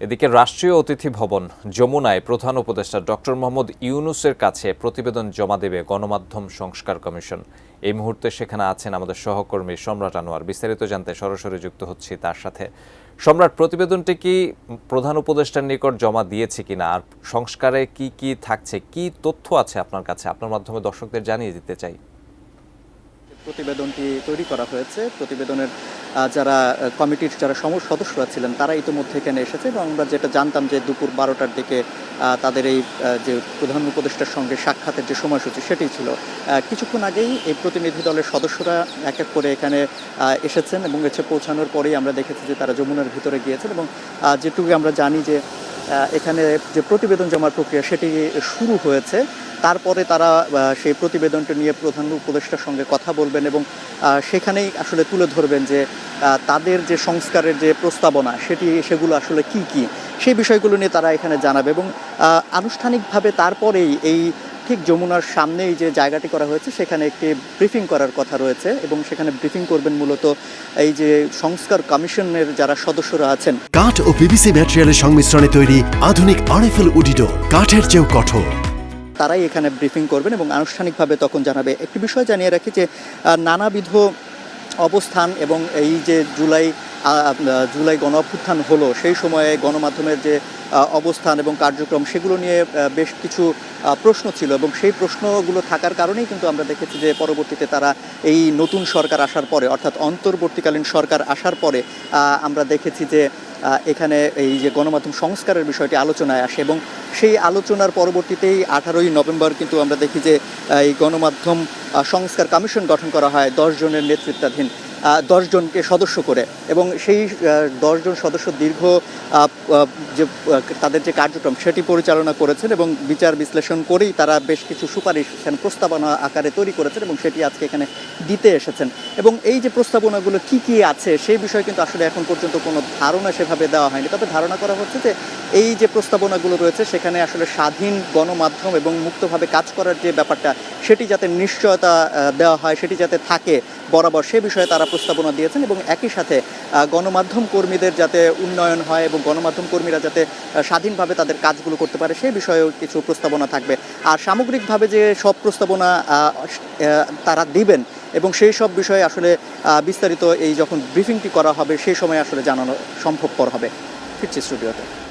এদিকে রাষ্ট্রীয় অতিথি ভবন যমুনায় প্রধান উপদেষ্টা ডক্টর মোহাম্মদ ইউনূসের কাছে প্রতিবেদন জমা দেবে গণমাধ্যম সংস্কার কমিশন। এই মুহূর্তে সেখানে আছেন আমাদের সহকর্মী সম্রাট আনোয়ার। বিস্তারিত জানতে সরাসরি যুক্ত হচ্ছি তার সাথে। সম্রাট, প্রতিবেদনটি কি প্রধান উপদেষ্টার নিকট জমা দিয়েছে কিনা, আর সংস্কারে কি কি থাকছে, কি তথ্য আছে আপনার কাছে, আপনার মাধ্যমে দর্শকদের জানিয়ে দিতে চাই। প্রতিবেদনটি তৈরি করা হয়েছে। প্রতিবেদনের যারা কমিটির যারা সদস্যরা ছিলেন তারা ইতিমধ্যে এখানে এসেছে এবং আমরা যেটা জানতাম যে দুপুর 12টার দিকে তাদের এই যে প্রধান উপদেষ্টার সঙ্গে সাক্ষাতের যে সময়সূচি সেটি ছিল। কিছুক্ষণ আগেই এই প্রতিনিধি দলের সদস্যরা এক এক করে এখানে এসেছেন এবং এসে পৌঁছানোর পরেই আমরা দেখেছি যে তারা যমুনার ভিতরে গিয়েছেন এবং যেটুকু আমরা জানি যে এখানে যে প্রতিবেদন জমার প্রক্রিয়া সেটি শুরু হয়েছে। তারপরে তারা সেই প্রতিবেদনটা নিয়ে প্রধান উপদেষ্টার সঙ্গে কথা বলবেন এবং সেখানেই আসলে তুলে ধরবেন যে তাদের যে সংস্কারের যে প্রস্তাবনা সেগুলো আসলে কি সেই বিষয়গুলো নিয়ে তারা এখানে জানাবে এবং আনুষ্ঠানিকভাবে তারপরেই এই ঠিক যমুনার সামনেই যে জায়গাটি করা হয়েছে সেখানে একটি ব্রিফিং করার কথা রয়েছে এবং সেখানে ব্রিফিং করবেন মূলত এই যে সংস্কার কমিশনের যারা সদস্যরা আছেন। কাঠ ও পিভিসি ম্যাটেরিয়ালের সংমিশ্রণে তৈরি আধুনিক আরএফএল উডিডোর, কাঠের চেয়েও কঠোর। তারাই এখানে ব্রিফিং করবেন এবং আনুষ্ঠানিকভাবে তখন জানাবে। একটি বিষয় জানিয়ে রাখি যে নানাবিধ অবস্থান এবং এই যে জুলাই গণ অভ্যুত্থান হলো সেই সময়ে গণমাধ্যমের যে অবস্থান এবং কার্যক্রম সেগুলো নিয়ে বেশ কিছু প্রশ্ন ছিল এবং সেই প্রশ্নগুলো থাকার কারণেই কিন্তু আমরা দেখেছি যে পরবর্তীতে তারা এই নতুন সরকার আসার পরে অর্থাৎ অন্তর্বর্তীকালীন সরকার আসার পরে আমরা দেখেছি যে এখানে এই যে গণমাধ্যম সংস্কারের বিষয়টি আলোচনায় আসে এবং সেই আলোচনার পরবর্তীতেই 18ই নভেম্বর কিন্তু আমরা দেখি যে এই গণমাধ্যম সংস্কার কমিশন গঠন করা হয় 10 জনের নেতৃত্বাধীন 10 জনকে সদস্য করে এবং সেই 10 জন সদস্য দীর্ঘ যে তাদের যে কার্যক্রম সেটি পরিচালনা করেছেন এবং বিচার বিশ্লেষণ করেই তারা বেশ কিছু সুপারিশ এখানে প্রস্তাবনা আকারে তৈরি করেছেন এবং সেটি আজকে এখানে দিতে এসেছেন এবং এই যে প্রস্তাবনাগুলো কি আছে সেই বিষয়ে কিন্তু আসলে এখন পর্যন্ত কোনো ধারণা সেভাবে দেওয়া হয়নি। তবে ধারণা করা হচ্ছে যে এই যে প্রস্তাবনাগুলো রয়েছে সেখানে আসলে স্বাধীন গণমাধ্যম এবং মুক্তভাবে কাজ করার যে ব্যাপারটা সেটি যাতে নিশ্চয়তা দেওয়া হয়, সেটি যাতে থাকে বরাবর, সে বিষয়ে তারা প্রস্তাবনা দিয়েছেন এবং একই সাথে গণমাধ্যম কর্মীদের যাতে উন্নয়ন হয় এবং গণমাধ্যম কর্মীরা যাতে স্বাধীনভাবে তাদের কাজগুলো করতে পারে সেই বিষয়েও কিছু প্রস্তাবনা থাকবে। আর সামগ্রিকভাবে যে সব প্রস্তাবনা তারা দিবেন এবং সেই সব বিষয়ে আসলে বিস্তারিত এই যখন ব্রিফিংটি করা হবে সেই সময় আসলে জানানো সম্ভবপর হবে। ফিরছি স্টুডিওতে।